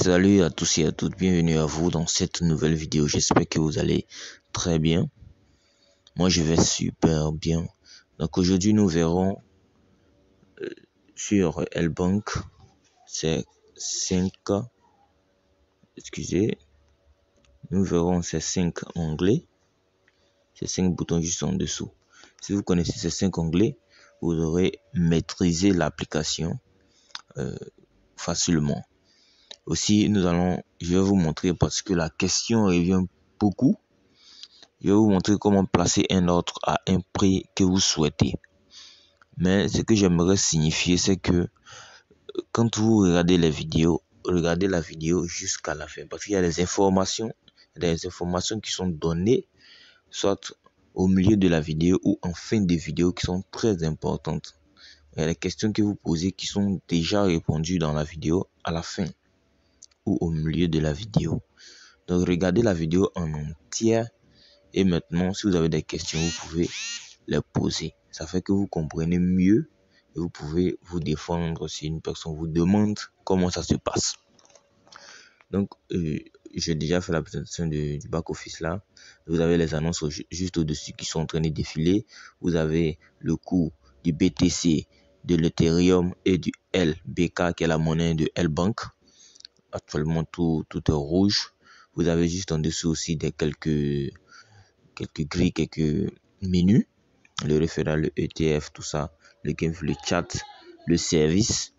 Salut à tous et à toutes, bienvenue à vous dans cette nouvelle vidéo. J'espère que vous allez très bien. Moi je vais super bien. Donc aujourd'hui nous verrons sur L-Bank, c'est 5, nous verrons ces 5 onglets, ces 5 boutons juste en dessous. Si vous connaissez ces 5 onglets, vous aurez maîtrisé l'application facilement. Aussi, je vais vous montrer, parce que la question revient beaucoup, je vais vous montrer comment placer un ordre à un prix que vous souhaitez. Mais ce que j'aimerais signifier, c'est que quand vous regardez les vidéos, regardez la vidéo jusqu'à la fin, parce qu'il y a des informations qui sont données, soit au milieu de la vidéo ou en fin de vidéo, qui sont très importantes. Il y a des questions que vous posez qui sont déjà répondues dans la vidéo à la fin ou au milieu de la vidéo. Donc regardez la vidéo en entière et maintenant si vous avez des questions vous pouvez les poser. Ça fait que vous comprenez mieux et vous pouvez vous défendre si une personne vous demande comment ça se passe. Donc j'ai déjà fait la présentation du back office là. Vous avez les annonces juste au-dessus qui sont en train de défiler. Vous avez le coût du BTC, de l'Ethereum et du LBK qui est la monnaie de L-Bank. Actuellement tout est rouge. Vous avez juste en dessous aussi quelques grilles, quelques menus, le référent, le ETF, tout ça, le game, le chat, le service.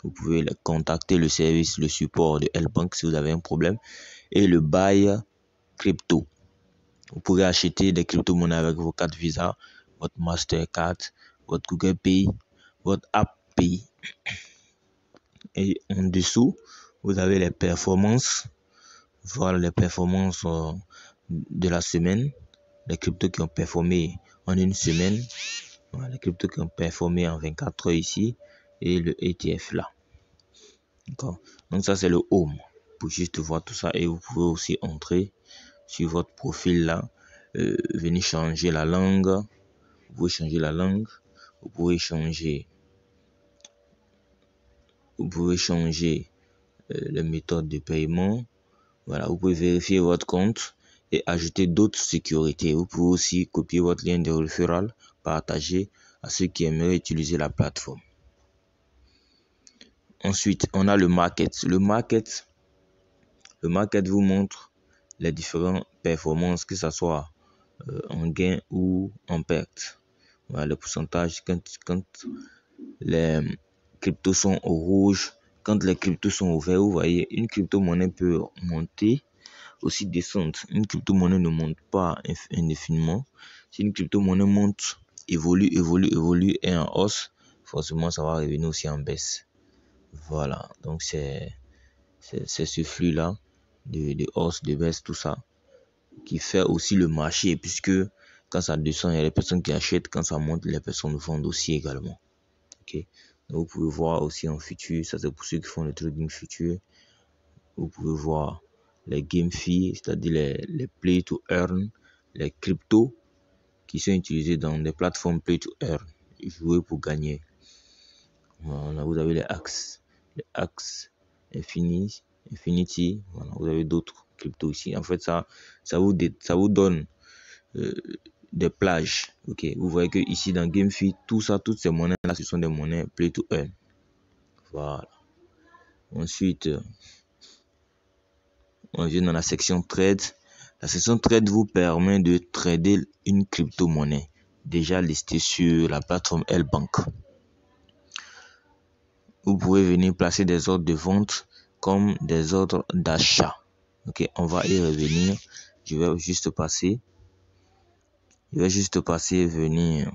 Vous pouvez contacter le service, le support de L-Bank si vous avez un problème, et le buy crypto. Vous pouvez acheter des crypto-monnaies avec vos cartes Visa, votre Mastercard, votre Google Pay, votre App Pay. Et en dessous, vous avez les performances. Voilà les performances de la semaine. Les cryptos qui ont performé en une semaine. Voilà, les cryptos qui ont performé en 24 heures ici. Et le ETF là. D'accord. Donc ça c'est le home. Pour juste voir tout ça. Et vous pouvez aussi entrer sur votre profil là. Venir changer la langue. Vous pouvez changer la langue. Vous pouvez changer les méthodes de paiement. Voilà, vous pouvez vérifier votre compte et ajouter d'autres sécurités. Vous pouvez aussi copier votre lien de référent, partager à ceux qui aimeraient utiliser la plateforme. Ensuite, on a le market. Le market vous montre les différentes performances, que ce soit en gain ou en perte. Voilà, le pourcentage quand les cryptos sont au rouge, quand les cryptos sont au vert. Vous voyez, une crypto-monnaie peut monter, aussi descendre. Une crypto-monnaie ne monte pas indéfiniment. Si une crypto-monnaie monte, évolue et en hausse, forcément ça va revenir aussi en baisse. Voilà, donc c'est ce flux là de hausse, de baisse, tout ça qui fait aussi le marché, puisque quand ça descend, il y a les personnes qui achètent, quand ça monte, les personnes vendent aussi également. Ok, donc vous pouvez voir aussi en futur, ça c'est pour ceux qui font le trading futur. Vous pouvez voir les game fees, c'est-à-dire les play to earn, les cryptos qui sont utilisés dans des plateformes play to earn, jouer pour gagner. Voilà, vous avez les Axe Infinity, voilà, vous avez d'autres cryptos ici. En fait, ça vous donne des plages. Ok, vous voyez que ici dans GameFi, toutes ces monnaies là, ce sont des monnaies play to earn. Voilà. Ensuite, on vient dans la section trade. La section trade vous permet de trader une crypto-monnaie déjà listée sur la plateforme L-Bank. Vous pouvez venir placer des ordres de vente comme des ordres d'achat. Ok, on va y revenir. Je vais juste passer venir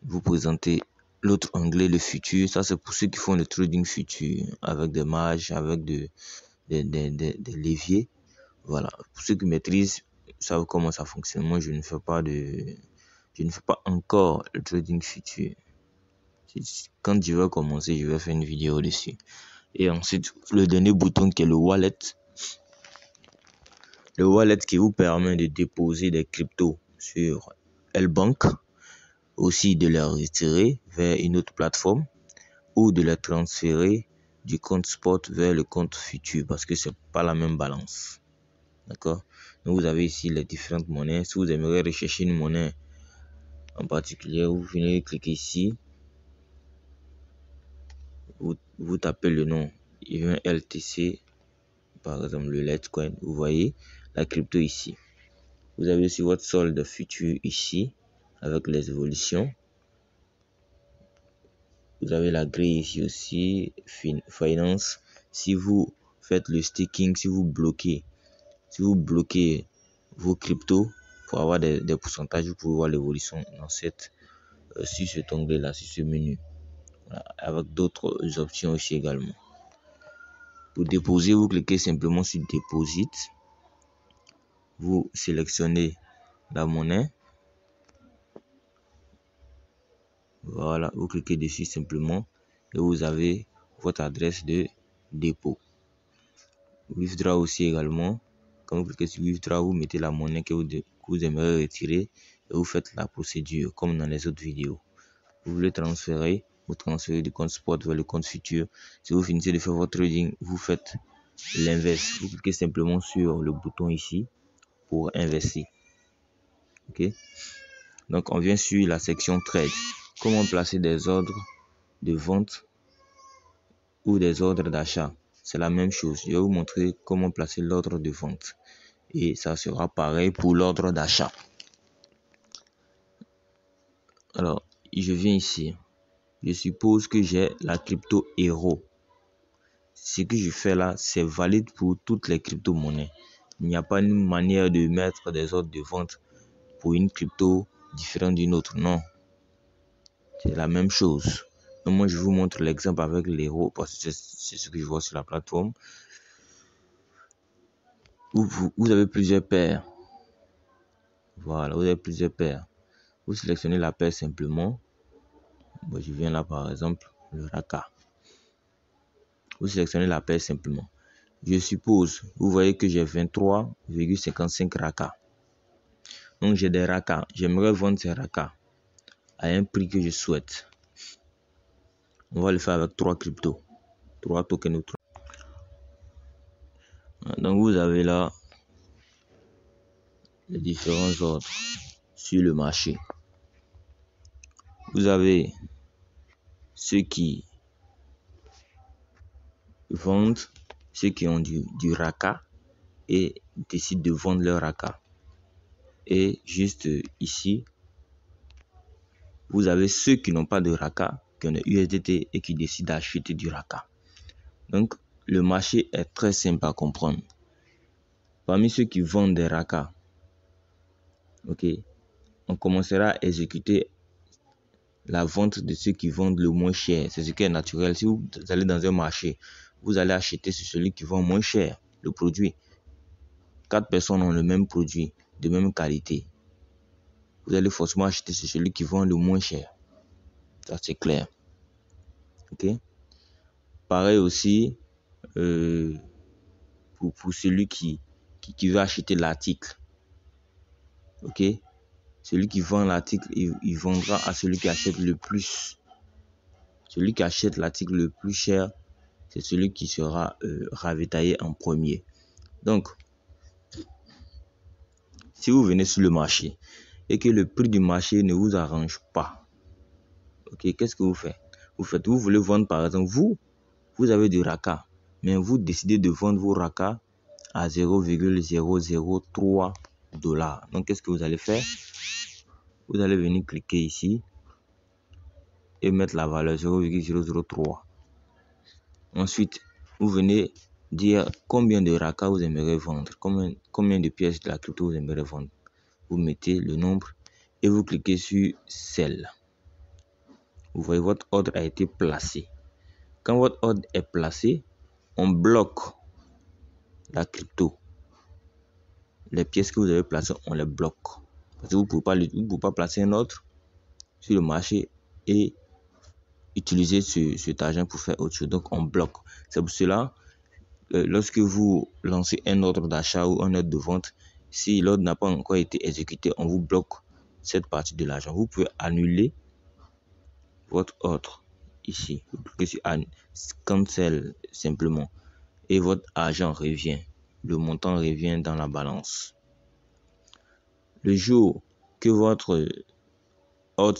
vous présenter l'autre onglet, le futur. Ça c'est pour ceux qui font le trading futur avec des marges, avec des leviers. Voilà, pour ceux qui maîtrisent, savent comment ça fonctionne. Moi je ne fais pas encore le trading futur. Quand je vais commencer, je vais faire une vidéo dessus. Et ensuite, le dernier bouton qui est le wallet. Le wallet qui vous permet de déposer des cryptos sur L-Bank, aussi de les retirer vers une autre plateforme ou de les transférer du compte spot vers le compte futur parce que c'est pas la même balance. D'accord? Donc vous avez ici les différentes monnaies. Si vous aimeriez rechercher une monnaie en particulier, vous venez cliquer ici. Vous tapez le nom. Il y a un LTC, par exemple le Litecoin. Vous voyez la crypto ici. Vous avez aussi votre solde futur ici avec les évolutions. Vous avez la grille ici aussi, finance. Si vous faites le staking, si vous bloquez vos cryptos pour avoir des pourcentages, vous pouvez voir l'évolution dans sur cet onglet là, sur ce menu. Voilà, avec d'autres options aussi également. Pour déposer, vous cliquez simplement sur Deposit. Vous sélectionnez la monnaie. Voilà, vous cliquez dessus simplement et vous avez votre adresse de dépôt. Withdraw aussi également. Quand vous cliquez sur Withdraw, vous mettez la monnaie que vous aimeriez retirer et vous faites la procédure comme dans les autres vidéos. Vous voulez transférer, vous transférez du compte spot vers le compte futur. Si vous finissez de faire votre trading, vous faites l'inverse. Vous cliquez simplement sur le bouton ici pour investir. Ok. Donc on vient sur la section trade. Comment placer des ordres de vente ou des ordres d'achat. C'est la même chose. Je vais vous montrer comment placer l'ordre de vente. Et ça sera pareil pour l'ordre d'achat. Alors, je viens ici. Je suppose que j'ai la crypto Hero. Ce que je fais là, c'est valide pour toutes les crypto-monnaies. Il n'y a pas une manière de mettre des ordres de vente pour une crypto différente d'une autre. Non. C'est la même chose. Donc moi, je vous montre l'exemple avec l'Hero parce que c'est ce que je vois sur la plateforme. Vous avez plusieurs paires. Voilà, vous avez plusieurs paires. Vous sélectionnez la paire simplement. Bon, je viens là par exemple, le Raka. Vous sélectionnez la paire simplement. Je suppose, vous voyez que j'ai 23,55 Raka. Donc j'ai des Raka. J'aimerais vendre ces Raka à un prix que je souhaite. On va le faire avec 3 cryptos. 3 tokens. Donc vous avez là les différents ordres sur le marché. Vous avez ceux qui vendent, ceux qui ont du Raka et décident de vendre leur Raka. Et juste ici, vous avez ceux qui n'ont pas de Raka, qui ont de USDT et qui décident d'acheter du Raka. Donc, le marché est très simple à comprendre. Parmi ceux qui vendent des Raka, on commencera à exécuter la vente de ceux qui vendent le moins cher. C'est ce qui est naturel. Si vous allez dans un marché, vous allez acheter sur celui qui vend moins cher le produit. 4 personnes ont le même produit, de même qualité. Vous allez forcément acheter sur celui qui vend le moins cher. Ça, c'est clair. Ok. Pareil aussi pour celui qui veut acheter l'article. Ok. Celui qui vend l'article, il vendra à celui qui achète le plus. Celui qui achète l'article le plus cher, c'est celui qui sera ravitaillé en premier. Donc, si vous venez sur le marché et que le prix du marché ne vous arrange pas, ok, qu'est-ce que vous faites? Vous voulez vendre par exemple, vous avez du Raka, mais vous décidez de vendre vos Raka à 0,003 $. Donc, qu'est-ce que vous allez faire? Vous allez venir cliquer ici et mettre la valeur 0,003. Ensuite, vous venez dire combien de Raka vous aimeriez vendre, combien de pièces de la crypto vous aimeriez vendre. Vous mettez le nombre et vous cliquez sur Sell. Vous voyez, votre ordre a été placé. Quand votre ordre est placé, on bloque la crypto. Les pièces que vous avez placées, on les bloque. Parce que vous ne pouvez pas placer un ordre sur le marché et utiliser cet argent pour faire autre chose. Donc, on bloque. C'est pour cela, lorsque vous lancez un ordre d'achat ou un ordre de vente, si l'ordre n'a pas encore été exécuté, on vous bloque cette partie de l'argent. Vous pouvez annuler votre ordre ici. Vous cliquez sur Cancel simplement. Et votre argent revient. Le montant revient dans la balance. Le jour que votre ordre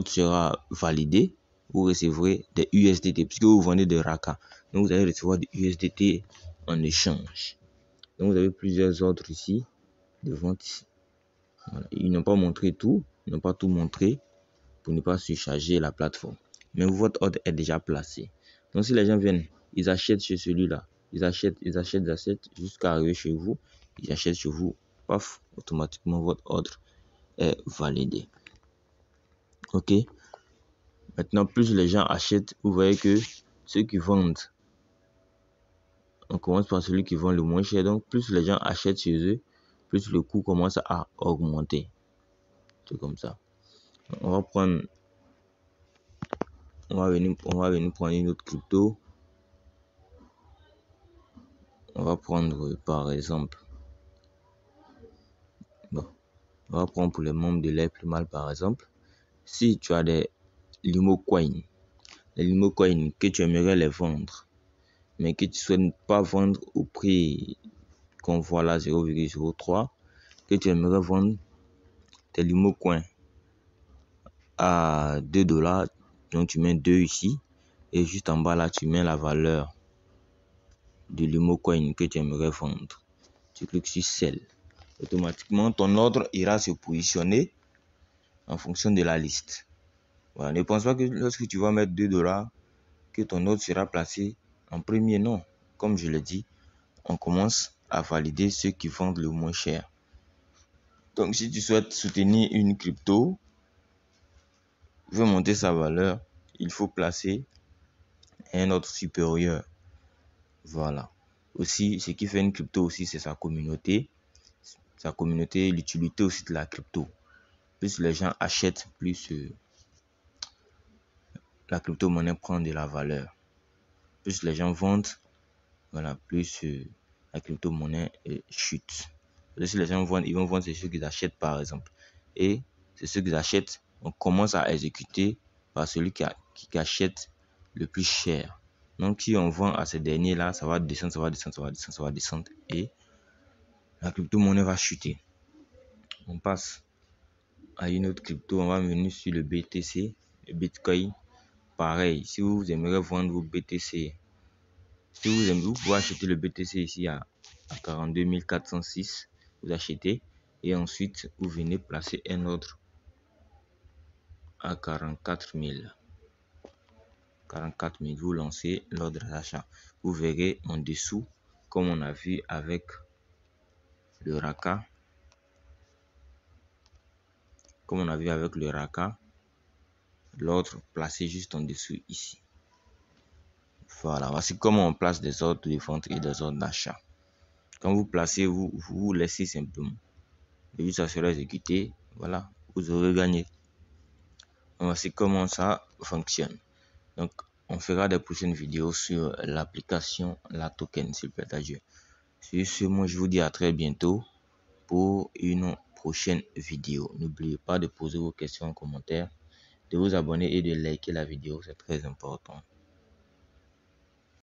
sera validé, vous recevrez des USDT puisque vous vendez de Raka. Donc vous allez recevoir des USDT en échange. Donc vous avez plusieurs ordres ici de vente. Voilà. Ils n'ont pas montré tout, ils n'ont pas tout montré pour ne pas surcharger la plateforme. Mais votre ordre est déjà placé. Donc si les gens viennent, ils achètent chez celui-là, ils achètent jusqu'à arriver chez vous, ils achètent chez vous, paf, automatiquement votre ordre est validé. Ok. Maintenant, plus les gens achètent, vous voyez que ceux qui vendent, on commence par celui qui vend le moins cher. Donc, plus les gens achètent chez eux, plus le coût commence à augmenter. C'est comme ça. On va venir prendre une autre crypto. On va prendre par exemple, on va prendre pour les membres de l'air plus mal par exemple. Si tu as des Limo Coin, les Limo Coin que tu aimerais les vendre, mais que tu ne souhaites pas vendre au prix qu'on voit là 0,03, que tu aimerais vendre tes Limo Coin à $2, donc tu mets 2 ici, et juste en bas là tu mets la valeur du Limo Coin que tu aimerais vendre. Tu cliques sur Sell. Automatiquement ton ordre ira se positionner en fonction de la liste. Voilà. Ne pense pas que lorsque tu vas mettre $2, que ton ordre sera placé en premier. Non. Comme je l'ai dit, on commence à valider ceux qui vendent le moins cher. Donc si tu souhaites soutenir une crypto, veut monter sa valeur, il faut placer un ordre supérieur. Voilà. Aussi, ce qui fait une crypto aussi, c'est sa communauté. Sa communauté, l'utilité aussi de la crypto. Plus les gens achètent, plus la crypto-monnaie prend de la valeur. Plus les gens vendent, voilà, plus la crypto-monnaie chute. Si les gens vendent, ils vont vendre ceux qu'ils achètent par exemple. Et c'est ceux qu'ils achètent, on commence à exécuter par celui qui achète le plus cher. Donc si on vend à ces derniers-là, ça va descendre, ça va descendre, ça va descendre, ça va descendre. Et la crypto-monnaie va chuter. On passe à une autre crypto, on va venir sur le BTC, le Bitcoin. Pareil, si vous aimeriez vendre vos BTC, vous pouvez acheter le BTC ici à 42 406, vous achetez et ensuite vous venez placer un ordre à 44 000. 44 000, vous lancez l'ordre d'achat. Vous verrez en dessous, comme on a vu avec le Raka, l'ordre placé juste en dessous ici. Voilà, voici comment on place des ordres de vente et des ordres d'achat. Quand vous placez, vous laissez simplement. Et ça sera exécuté. Voilà, vous aurez gagné. Voici comment ça fonctionne. Donc, on fera des prochaines vidéos sur l'application La Token, s'il plaît à Dieu. Sur ce, moi, je vous dis à très bientôt pour une prochaine vidéo. N'oubliez pas de poser vos questions en commentaire, de vous abonner et de liker la vidéo, c'est très important.